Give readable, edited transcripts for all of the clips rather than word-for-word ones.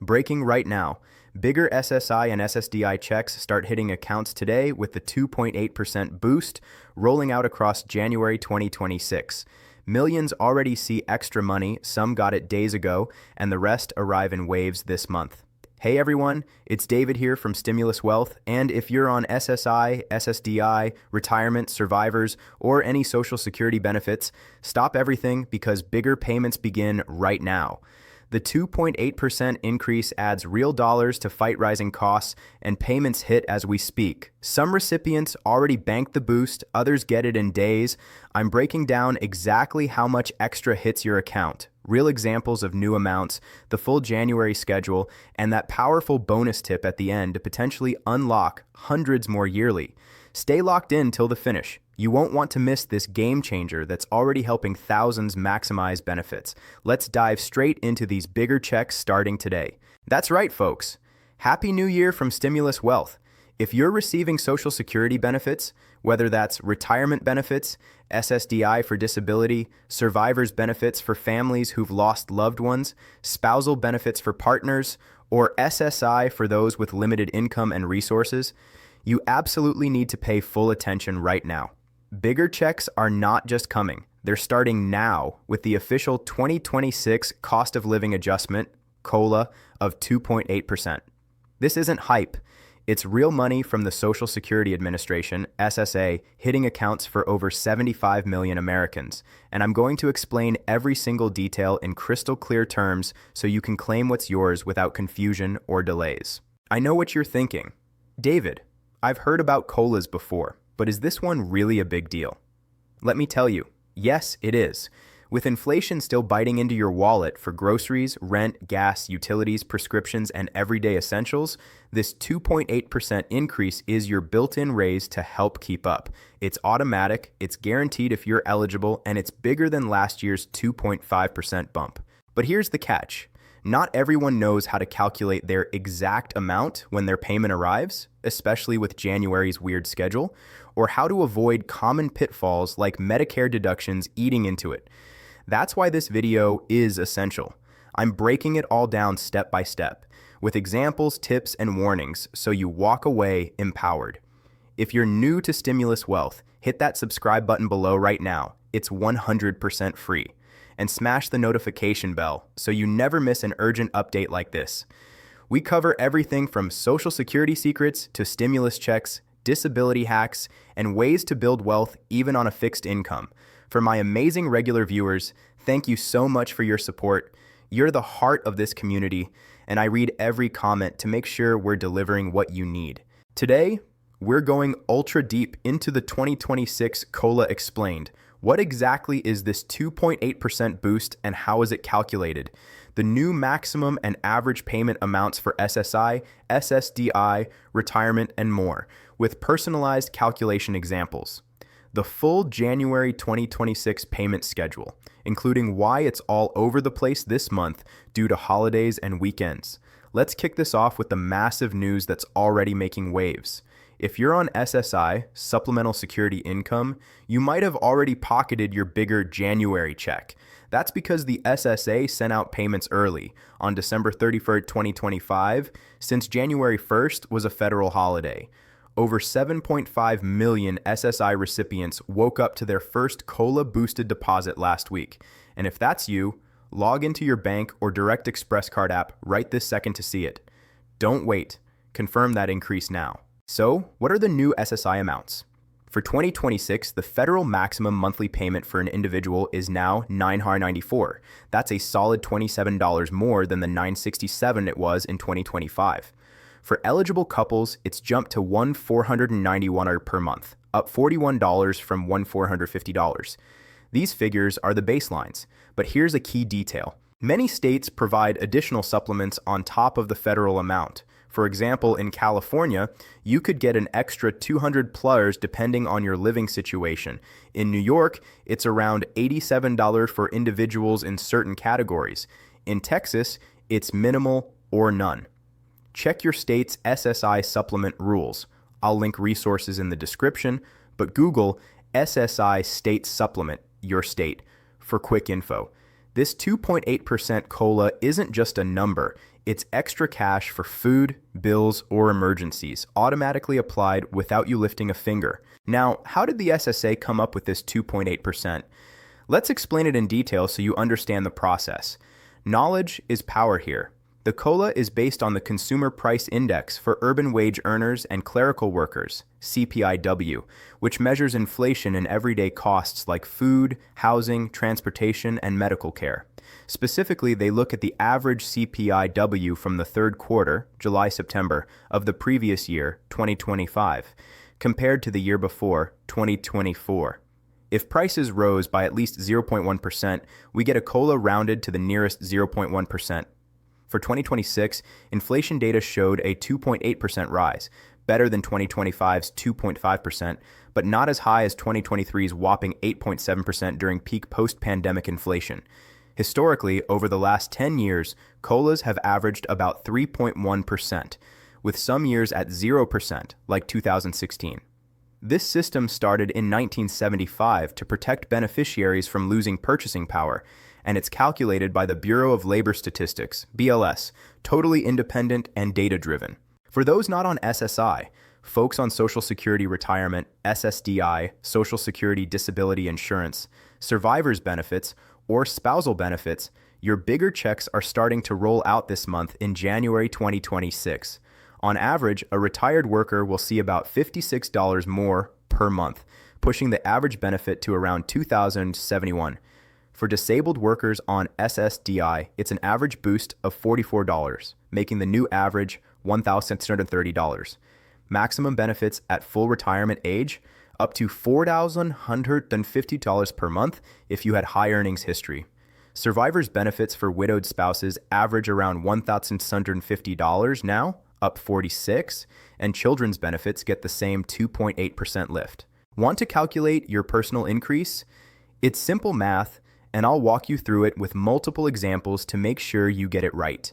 Breaking right now. Bigger SSI and SSDI checks start hitting accounts today with the 2.8% boost rolling out across January 2026. Millions already see extra money, some got it days ago, and the rest arrive in waves this month. Hey everyone, it's David here from Stimulus Wealth, and if you're on SSI, SSDI, retirement, survivors, or any Social Security benefits, stop everything because bigger payments begin right now. The 2.8% increase adds real dollars to fight rising costs, and payments hit as we speak. Some recipients already banked the boost, others get it in days. I'm breaking down exactly how much extra hits your account, real examples of new amounts, the full January schedule, and that powerful bonus tip at the end to potentially unlock hundreds more yearly. Stay locked in till the finish. You won't want to miss this game changer that's already helping thousands maximize benefits. Let's dive straight into these bigger checks starting today. That's right, folks. Happy New Year from Stimulus Wealth. If you're receiving Social Security benefits, whether that's retirement benefits, SSDI for disability, survivors benefits for families who've lost loved ones, spousal benefits for partners, or SSI for those with limited income and resources, you absolutely need to pay full attention right now. Bigger checks are not just coming, they're starting now with the official 2026 cost of living adjustment, COLA, of 2.8%. This isn't hype, it's real money from the Social Security Administration, SSA, hitting accounts for over 75 million Americans. And I'm going to explain every single detail in crystal clear terms so you can claim what's yours without confusion or delays. I know what you're thinking. David, I've heard about COLAs before, but is this one really a big deal? Let me tell you, yes, it is. With inflation still biting into your wallet for groceries, rent, gas, utilities, prescriptions, and everyday essentials, this 2.8% increase is your built-in raise to help keep up. It's automatic, it's guaranteed if you're eligible, and it's bigger than last year's 2.5% bump. But here's the catch. Not everyone knows how to calculate their exact amount when their payment arrives, especially with January's weird schedule, or how to avoid common pitfalls like Medicare deductions eating into it. That's why this video is essential. I'm breaking it all down step by step, with examples, tips, and warnings so you walk away empowered. If you're new to Stimulus Wealth, hit that subscribe button below right now. It's 100% free. And smash the notification bell so you never miss an urgent update like this. We cover everything from Social Security secrets to stimulus checks, disability hacks, and ways to build wealth even on a fixed income. For my amazing regular viewers, thank you so much for your support. You're the heart of this community, and I read every comment to make sure we're delivering what you need. Today, we're going ultra deep into the 2026 COLA Explained. What exactly is this 2.8% boost and how is it calculated? The new maximum and average payment amounts for SSI, SSDI, retirement, and more, with personalized calculation examples. The full January 2026 payment schedule, including why it's all over the place this month due to holidays and weekends. Let's kick this off with the massive news that's already making waves. If you're on SSI, Supplemental Security Income, you might have already pocketed your bigger January check. That's because the SSA sent out payments early, on December 31st, 2025, since January 1st was a federal holiday. Over 7.5 million SSI recipients woke up to their first COLA-boosted deposit last week. And if that's you, log into your bank or Direct Express card app right this second to see it. Don't wait. Confirm that increase now. So, what are the new SSI amounts? For 2026, the federal maximum monthly payment for an individual is now $994. That's a solid $27 more than the $967 it was in 2025. For eligible couples, it's jumped to $1,491 per month, up $41 from $1,450. These figures are the baselines, but here's a key detail. Many states provide additional supplements on top of the federal amount. For example, in California, you could get an extra $200 depending on your living situation. In New York, it's around $87 for individuals in certain categories. In Texas, it's minimal or none. Check your state's SSI supplement rules. I'll link resources in the description, but Google SSI state supplement, your state, for quick info. This 2.8% COLA isn't just a number, It's extra cash for food, bills, or emergencies, automatically applied without you lifting a finger. Now, how did the SSA come up with this 2.8%? Let's explain it in detail so you understand the process. Knowledge is power here. The COLA is based on the Consumer Price Index for urban wage earners and clerical workers, CPIW, which measures inflation in everyday costs like food, housing, transportation, and medical care. Specifically, they look at the average CPIW from the third quarter, July-September, of the previous year, 2025, compared to the year before, 2024. If prices rose by at least 0.1%, we get a COLA rounded to the nearest 0.1%. For 2026, inflation data showed a 2.8% rise, better than 2025's 2.5%, but not as high as 2023's whopping 8.7% during peak post-pandemic inflation. Historically, over the last 10 years, COLAs have averaged about 3.1%, with some years at 0%, like 2016. This system started in 1975 to protect beneficiaries from losing purchasing power, and it's calculated by the Bureau of Labor Statistics, BLS, totally independent and data-driven. For those not on SSI, folks on Social Security Retirement, SSDI, Social Security Disability Insurance, survivors benefits, or spousal benefits, your bigger checks are starting to roll out this month in January 2026. On average, a retired worker will see about $56 more per month, pushing the average benefit to around $2,071. For disabled workers on SSDI, it's an average boost of $44, making the new average $1,630. Maximum benefits at full retirement age, up to $4,150 per month if you had high earnings history. Survivors benefits for widowed spouses average around $1,650 now, up $46, and children's benefits get the same 2.8% lift. Want to calculate your personal increase? It's simple math, and I'll walk you through it with multiple examples to make sure you get it right.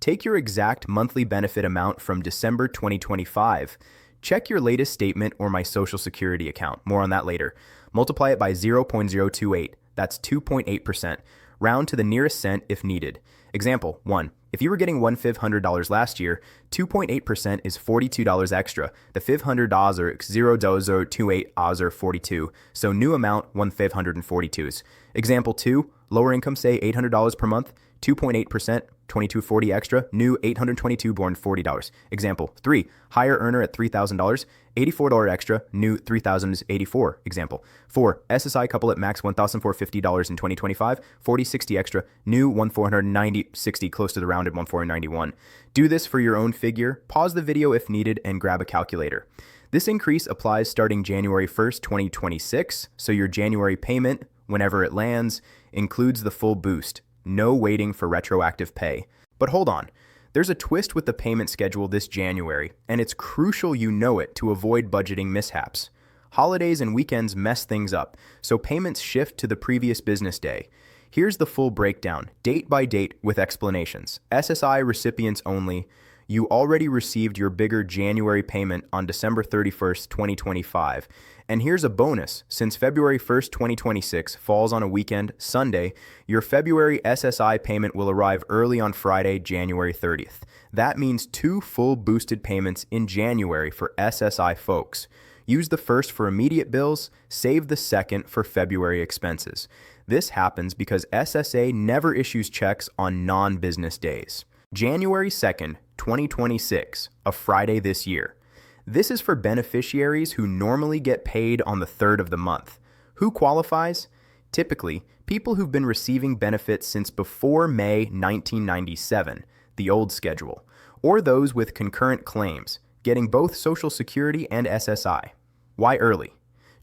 Take your exact monthly benefit amount from December 2025. Check your latest statement or my Social Security account. More on that later. Multiply it by 0.028. That's 2.8%. Round to the nearest cent if needed. Example 1. If you were getting $1,500 last year, 2.8% is $42 extra. The $500 are 0.028 42. So new amount $1,542. Example 2. Lower income, say $800 per month, 2.8%, $22.40 extra, new $822 born $40. Example 3. Higher earner at $3,000, $84 extra, new $3,084. Example 4. SSI couple at max $1,450 in 2025, $40.60 extra, new $1,490.60, close to the rounded $1,491. Do this for your own figure. Pause the video if needed and grab a calculator. This increase applies starting January 1st, 2026, so your January payment, whenever it lands, includes the full boost. No waiting for retroactive pay. But hold on, there's a twist with the payment schedule this January, and it's crucial you know it to avoid budgeting mishaps. Holidays and weekends mess things up, so payments shift to the previous business day. Here's the full breakdown, date by date with explanations. SSI recipients only. You already received your bigger January payment on December 31st, 2025. And here's a bonus. Since February 1st, 2026 falls on a weekend, Sunday, your February SSI payment will arrive early on Friday, January 30th. That means 2 full boosted payments in January for SSI folks. Use the first for immediate bills, save the second for February expenses. This happens because SSA never issues checks on non-business days. January 2nd, 2026, a Friday this year. This is for beneficiaries who normally get paid on the 3rd of the month. Who qualifies? Typically, people who've been receiving benefits since before May 1997, the old schedule, or those with concurrent claims, getting both Social Security and SSI. Why early?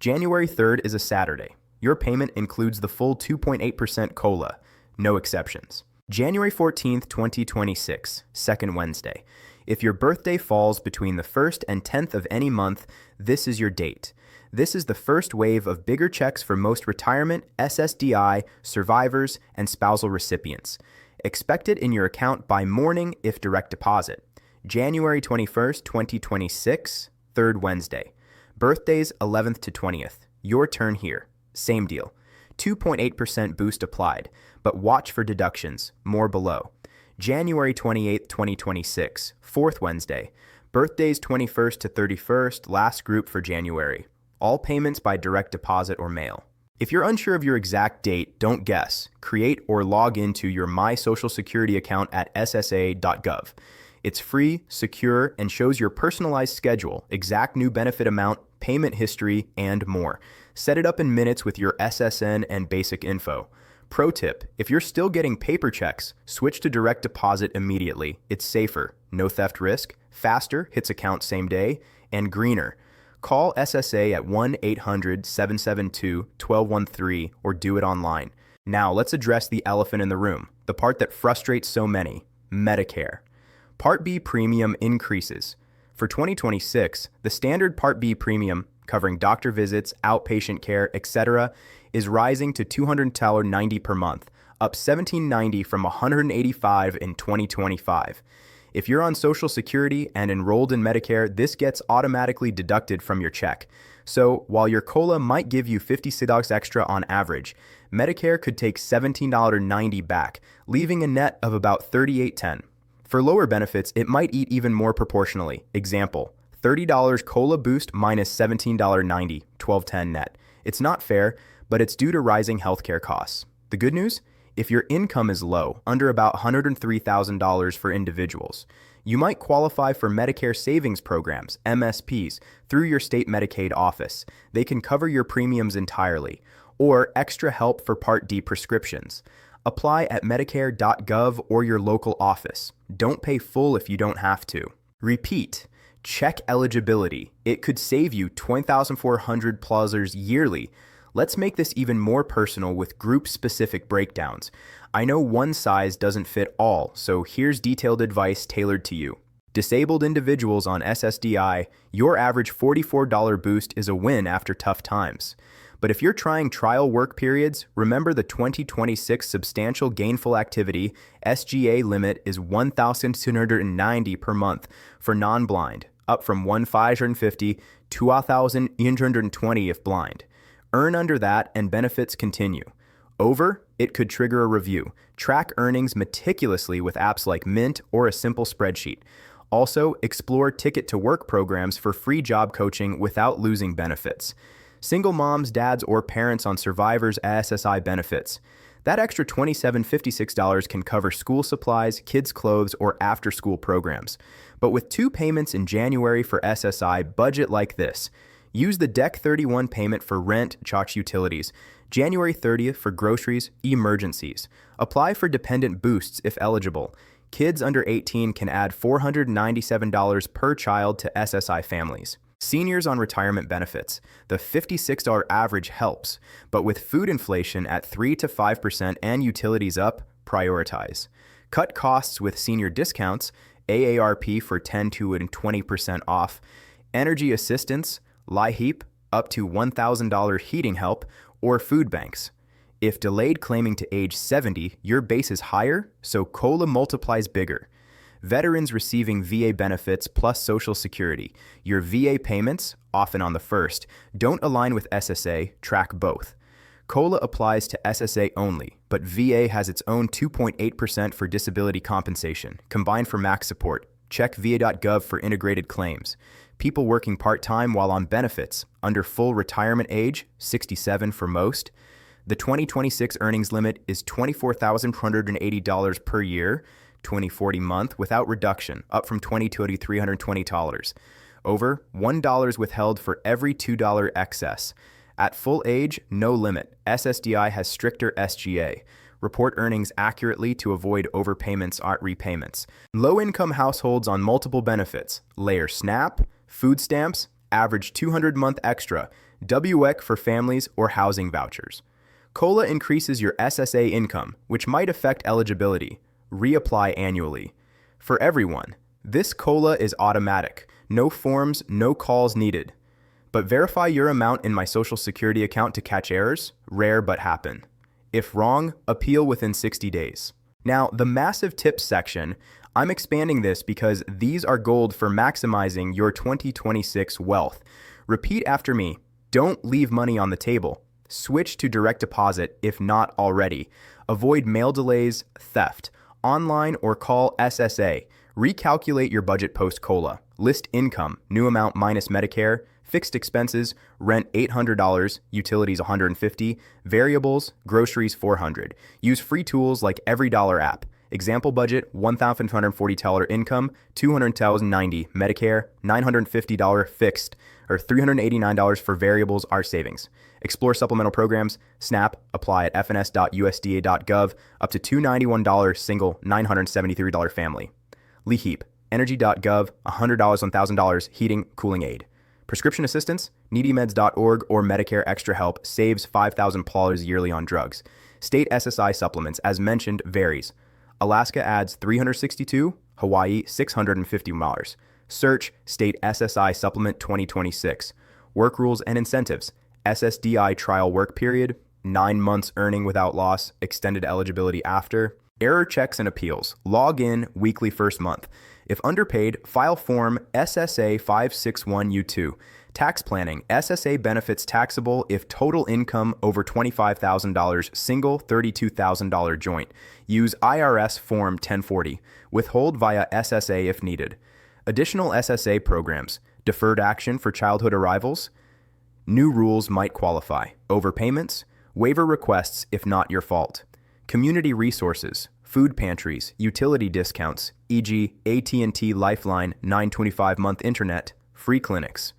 January 3rd is a Saturday. Your payment includes the full 2.8% COLA, no exceptions. January 14th, 2026, second Wednesday. If your birthday falls between the 1st and 10th of any month, this is your date. This is the first wave of bigger checks for most retirement, SSDI, survivors, and spousal recipients. Expect it in your account by morning if direct deposit. January 21st, 2026, third Wednesday. Birthdays 11th to 20th. Your turn here. Same deal. 2.8% boost applied, but watch for deductions, more below. January 28th, 2026, fourth Wednesday. Birthdays 21st to 31st, last group for January. All payments by direct deposit or mail. If you're unsure of your exact date, don't guess. Create or log into your My Social Security account at ssa.gov. It's free, secure, and shows your personalized schedule, exact new benefit amount, payment history, and more. Set it up in minutes with your SSN and basic info. Pro tip, if you're still getting paper checks, switch to direct deposit immediately. It's safer, no theft risk, faster, hits account same day, and greener. Call SSA at 1-800-772-1213 or do it online. Now let's address the elephant in the room, the part that frustrates so many, Medicare. Part B premium increases. For 2026, the standard Part B premium, covering doctor visits, outpatient care, etc., is rising to $290 per month, up $17.90 from $185 in 2025. If you're on Social Security and enrolled in Medicare, this gets automatically deducted from your check. So while your COLA might give you $56 extra on average, Medicare could take $17.90 back, leaving a net of about $38.10. For lower benefits, it might eat even more proportionally. Example, $30 COLA boost minus $17.90, $12.10 net. It's not fair, but it's due to rising healthcare costs. The good news? If your income is low, under about $103,000 for individuals, you might qualify for Medicare Savings Programs, MSPs, through your state Medicaid office. They can cover your premiums entirely, or extra help for Part D prescriptions. Apply at medicare.gov or your local office. Don't pay full if you don't have to. Repeat. Check eligibility. It could save you $20,400 yearly. Let's make this even more personal with group-specific breakdowns. I know one size doesn't fit all, so here's detailed advice tailored to you. Disabled individuals on SSDI, your average $44 boost is a win after tough times. But if you're trying trial work periods, remember the 2026 Substantial Gainful Activity SGA limit is $1,290 per month for non-blind, up from $1,550 to $1,820 if blind. Earn under that and benefits continue. Over, it could trigger a review. Track earnings meticulously with apps like Mint or a simple spreadsheet. Also, explore Ticket to Work programs for free job coaching without losing benefits. Single moms, dads, or parents on survivors' SSI benefits. That extra $27.56 can cover school supplies, kids' clothes, or after-school programs. But with 2 payments in January for SSI, budget like this. Use the DEC 31 payment for rent, charge utilities. January 30th for groceries, emergencies. Apply for dependent boosts if eligible. Kids under 18 can add $497 per child to SSI families. Seniors on retirement benefits. The $56 average helps, but with food inflation at 3 to 5% and utilities up, prioritize. Cut costs with senior discounts, AARP for 10 to 20% off, energy assistance, LIHEAP, up to $1,000 heating help, or food banks. If delayed claiming to age 70, your base is higher, so COLA multiplies bigger. Veterans receiving VA benefits plus Social Security. Your VA payments, often on the first, don't align with SSA, track both. COLA applies to SSA only, but VA has its own 2.8% for disability compensation, combined for max support. Check va.gov for integrated claims. People working part-time while on benefits, under full retirement age, 67 for most. The 2026 earnings limit is $24,480 per year, $20.40 month without reduction, up from $320. Over, $1 withheld for every $2 excess. At full age, no limit. SSDI has stricter SGA. Report earnings accurately to avoid overpayments or repayments. Low-income households on multiple benefits. Layer SNAP, food stamps, average 200-month extra, WEC for families or housing vouchers. COLA increases your SSA income, which might affect eligibility. Reapply annually. For everyone, this COLA is automatic. No forms, no calls needed. But verify your amount in my Social Security account to catch errors. Rare but happen. If wrong, appeal within 60 days. Now, the massive tips section, I'm expanding this because these are gold for maximizing your 2026 wealth. Repeat after me. Don't leave money on the table. Switch to direct deposit if not already. Avoid mail delays, theft. online or call SSA. Recalculate your budget post-COLA. List income, new amount minus Medicare, fixed expenses, rent $800, utilities $150, variables, groceries $400. Use free tools like Every Dollar app. Example budget, $1,540 income, $200,090 Medicare, $950 fixed, or $389 for variables are savings. Explore supplemental programs, SNAP, apply at fns.usda.gov, up to $291 single, $973 family. LEHEAP, energy.gov, $100 on $1,000 heating, cooling aid. Prescription assistance, needymeds.org or Medicare Extra Help saves $5,000 yearly on drugs. State SSI supplements, as mentioned, varies. Alaska adds 362, Hawaii $650. Search State SSI Supplement 2026. Work rules and incentives. SSDI trial work period, 9 months earning without loss, extended eligibility after. Error checks and appeals. Log in weekly first month. If underpaid, file form SSA 561U2. Tax planning. SSA benefits taxable if total income over $25,000 single, $32,000 joint. Use IRS Form 1040. Withhold via SSA if needed. Additional SSA programs. Deferred action for childhood arrivals. New rules might qualify. Overpayments. Waiver requests if not your fault. Community resources. Food pantries. Utility discounts, e.g. AT&T Lifeline 925-month internet. Free clinics.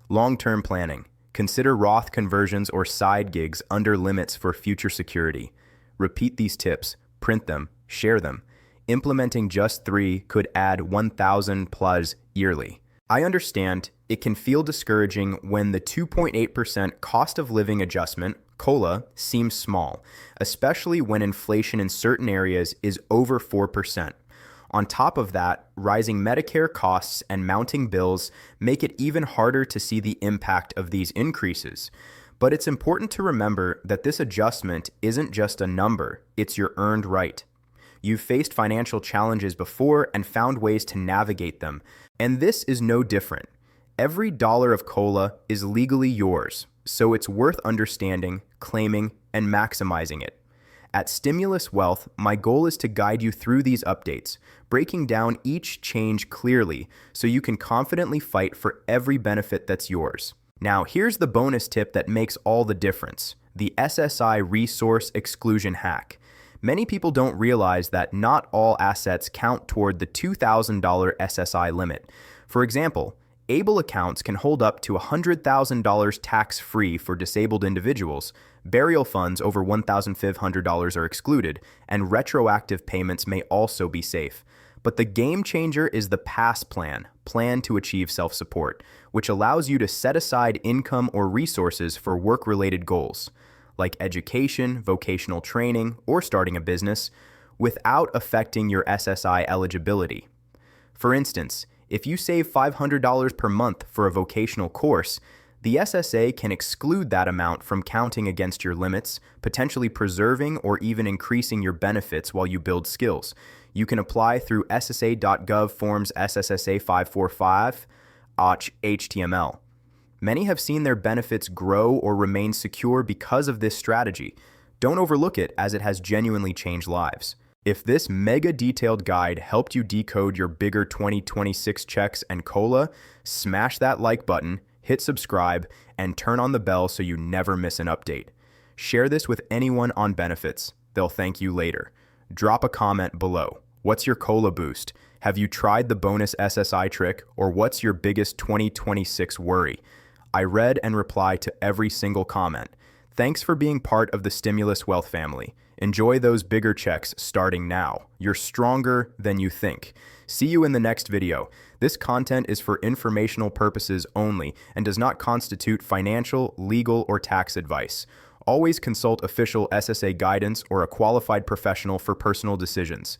Long-term planning. Consider Roth conversions or side gigs under limits for future security. Repeat these tips, print them, share them. Implementing just 3 could add 1,000 plus yearly. I understand it can feel discouraging when the 2.8% cost of living adjustment, COLA, seems small, especially when inflation in certain areas is over 4%. On top of that, rising Medicare costs and mounting bills make it even harder to see the impact of these increases. But it's important to remember that this adjustment isn't just a number, it's your earned right. You've faced financial challenges before and found ways to navigate them, and this is no different. Every dollar of COLA is legally yours, so it's worth understanding, claiming, and maximizing it. At Stimulus Wealth, my goal is to guide you through these updates, breaking down each change clearly so you can confidently fight for every benefit that's yours. Now, here's the bonus tip that makes all the difference: the SSI Resource Exclusion Hack. Many people don't realize that not all assets count toward the $2,000 SSI limit. For example, ABLE accounts can hold up to $100,000 tax-free for disabled individuals. Burial funds over $1,500 are excluded, and retroactive payments may also be safe. But the game changer is the PASS plan to achieve self-support, which allows you to set aside income or resources for work-related goals, like education, vocational training, or starting a business, without affecting your SSI eligibility. For instance, if you save $500 per month for a vocational course, the SSA can exclude that amount from counting against your limits, potentially preserving or even increasing your benefits while you build skills. You can apply through SSA.gov forms SSSA 545 HTML. Many have seen their benefits grow or remain secure because of this strategy. Don't overlook it, as it has genuinely changed lives. If this mega detailed guide helped you decode your bigger 2026 checks and COLA, smash that like button, hit subscribe, and turn on the bell so you never miss an update. Share this with anyone on benefits. They'll thank you later. Drop a comment below. What's your COLA boost? Have you tried the bonus SSI trick, or what's your biggest 2026 worry? I read and reply to every single comment. Thanks for being part of the Stimulus Wealth family. Enjoy those bigger checks starting now. You're stronger than you think. See you in the next video. This content is for informational purposes only and does not constitute financial, legal, or tax advice. Always consult official SSA guidance or a qualified professional for personal decisions.